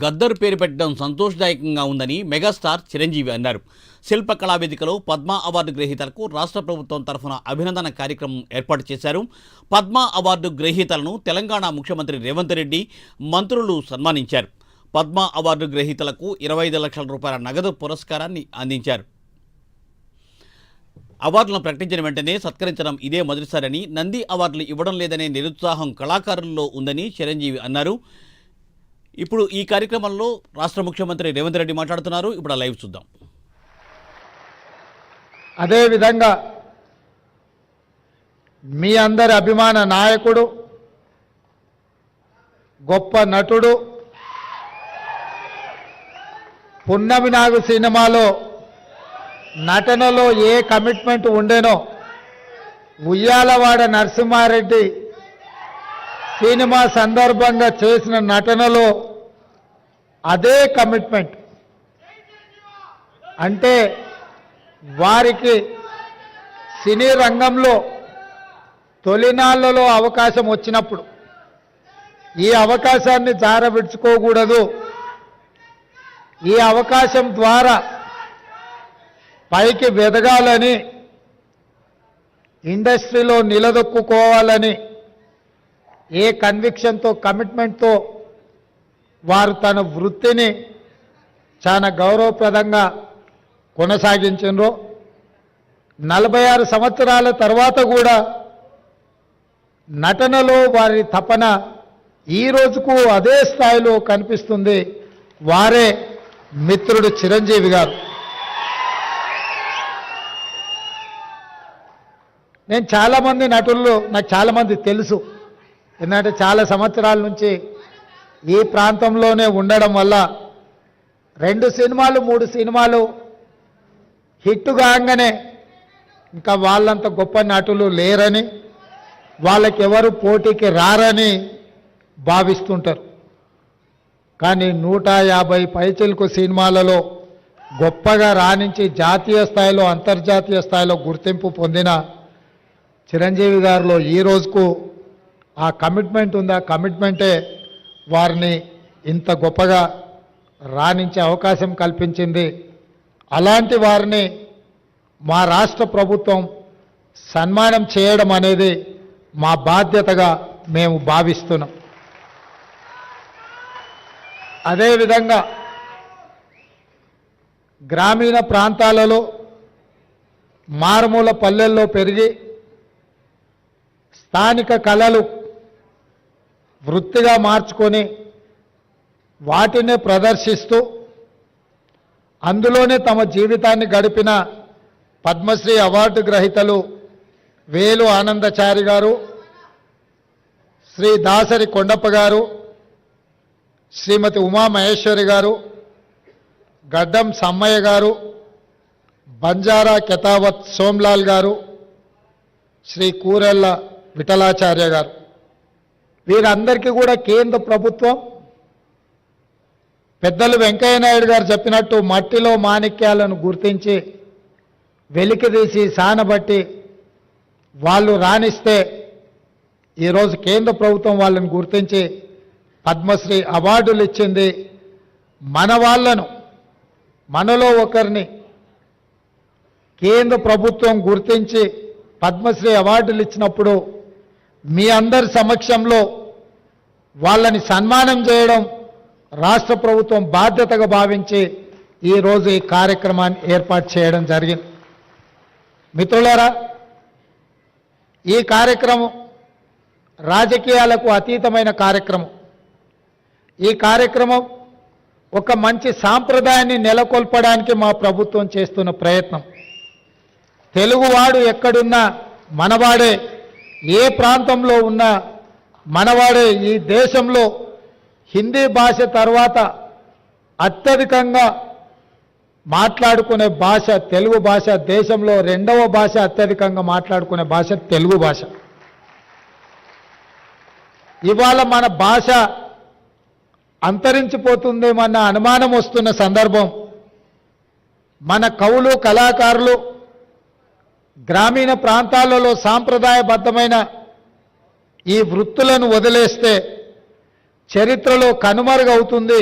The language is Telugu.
గద్దర్ పేరు పెట్టడం సంతోషదాయకంగా ఉందని మెగాస్టార్ చిరంజీవి అన్నారు. శిల్పకళా వేదికలో పద్మ అవార్డు గ్రహీతలకు రాష్ట్ర ప్రభుత్వం తరఫున అభినందన కార్యక్రమం ఏర్పాటు చేశారు. పద్మ అవార్డు గ్రహీతలను తెలంగాణ ముఖ్యమంత్రి రేవంత్ రెడ్డి, మంత్రులు సన్మానించారు. పద్మ అవార్డు గ్రహీతలకు 25 లక్షల రూపాయల నగదు పురస్కారాన్ని అందించారు. అవార్డులను ప్రకటించిన వెంటనే సత్కరించడం ఇదే మొదటిసారని, నంది అవార్డులు ఇవ్వడం లేదనే నిరుత్సాహం కళాకారుల్లో ఉందని చిరంజీవి అన్నారు. ఇప్పుడు ఈ కార్యక్రమంలో రాష్ట్ర ముఖ్యమంత్రి రేవంత్ రెడ్డి మాట్లాడుతున్నారు. ఇప్పుడు లైవ్ చూద్దాం. అదేవిధంగా మీ అందరి అభిమాన నాయకుడు, గొప్ప నటుడు, పున్నమి నాగు సినిమాలో నటనలో a commitment ఉండేనో Uyyalawada Narasimha Reddy cinema సందర్భంగా చేసిన నటనలో అదే కమిట్మెంట్. అంటే వారికి సినీ రంగంలో తొలినాళ్లలో అవకాశం వచ్చినప్పుడు ఈ అవకాశాన్ని జారవిడ్చుకోకూడదు, ఈ అవకాశం ద్వారా పైకి వెదగాలని, ఇండస్ట్రీలో నిలదొక్కుకోవాలని ఏ కన్విక్షన్తో, కమిట్మెంట్తో వారు తన వృత్తిని చాలా గౌరవప్రదంగా కొనసాగించారో, 46 సంవత్సరాల తర్వాత కూడా నటనలో వారి తపన ఈ రోజుకు అదే స్థాయిలో కనిపిస్తుంది. వారే మిత్రుడు చిరంజీవి గారు. నేను చాలామంది నటుల్లో నాకు చాలామంది తెలుసు. ఎందుకంటే చాలా సంవత్సరాల నుంచి ఈ ప్రాంతంలోనే ఉండడం వల్ల 2 సినిమాలు 3 సినిమాలు హిట్ కాగానే ఇంకా వాళ్ళంత గొప్ప నటులు లేరని, వాళ్ళకి ఎవరు పోటీకి రారని భావిస్తుంటారు. కానీ 150 పైచిలకు సినిమాలలో గొప్పగా రాణించి జాతీయ స్థాయిలో, అంతర్జాతీయ స్థాయిలో గుర్తింపు పొందిన చిరంజీవి గారిలో ఈ రోజుకు ఆ కమిట్మెంట్ ఉంది. ఆ కమిట్మెంటే వారిని ఇంత గొప్పగా రాణించే అవకాశం కల్పించింది. అలాంటి వారిని మా రాష్ట్ర ప్రభుత్వం సన్మానం చేయడం అనేది మా బాధ్యతగా మేము భావిస్తున్నాం. అదేవిధంగా గ్రామీణ ప్రాంతాలలో, మారుమూల పల్లెల్లో పెరిగి స్థానిక కళలు వృత్తిగా మార్చుకొని వాటినే ప్రదర్శిస్తూ అందులోనే తమ జీవితాన్ని గడిపిన పద్మశ్రీ అవార్డు గ్రహీతలు వేలు ఆనందచారి గారు, శ్రీ దాసరి కొండప్ప గారు, శ్రీమతి ఉమామహేశ్వరి గారు, గడ్డం సమ్మయ్య గారు, బంజారా కెతావత్ సోమ్లాల్ గారు, శ్రీ కూరెళ్ళ విఠలాచార్య గారు, వీరందరికీ కూడా కేంద్ర ప్రభుత్వం పెద్దలు వెంకయ్య నాయుడు గారు చెప్పినట్టు మట్టిలో మాణిక్యాలను గుర్తించి వెలికితీసి సానబట్టి వాళ్ళు రాణిస్తే ఈరోజు కేంద్ర ప్రభుత్వం వాళ్ళని గుర్తించి పద్మశ్రీ అవార్డులు ఇచ్చింది. మన వాళ్ళను, మనలో ఒకరిని కేంద్ర ప్రభుత్వం గుర్తించి పద్మశ్రీ అవార్డులు ఇచ్చినప్పుడు మీ అందరి సమక్షంలో వాళ్ళని సన్మానం చేయడం రాష్ట్ర ప్రభుత్వం బాధ్యతగా భావించి ఈరోజు ఈ కార్యక్రమాన్ని ఏర్పాటు చేయడం జరిగింది. మిత్రులారా, ఈ కార్యక్రమం రాజకీయాలకు అతీతమైన కార్యక్రమం. ఈ కార్యక్రమం ఒక మంచి సాంప్రదాయాన్ని నెలకొల్పడానికి మా ప్రభుత్వం చేస్తున్న ప్రయత్నం. తెలుగువాడు ఎక్కడున్నా మనవాడే, ఏ ప్రాంతంలో ఉన్నా మనవాడే. ఈ దేశంలో హిందీ భాష తర్వాత అత్యధికంగా మాట్లాడుకునే భాష తెలుగు భాష. దేశంలో 2వ భాష అత్యధికంగా మాట్లాడుకునే భాష తెలుగు భాష. ఇవాళ మన భాష అంతరించిపోతుందేమన్న అనుమానం వస్తున్న సందర్భం. మన కవులు, కళాకారులు గ్రామీణ ప్రాంతాలలో సాంప్రదాయబద్ధమైన ఈ వృత్తులను వదిలేస్తే చరిత్రలో కనుమరుగవుతుంది.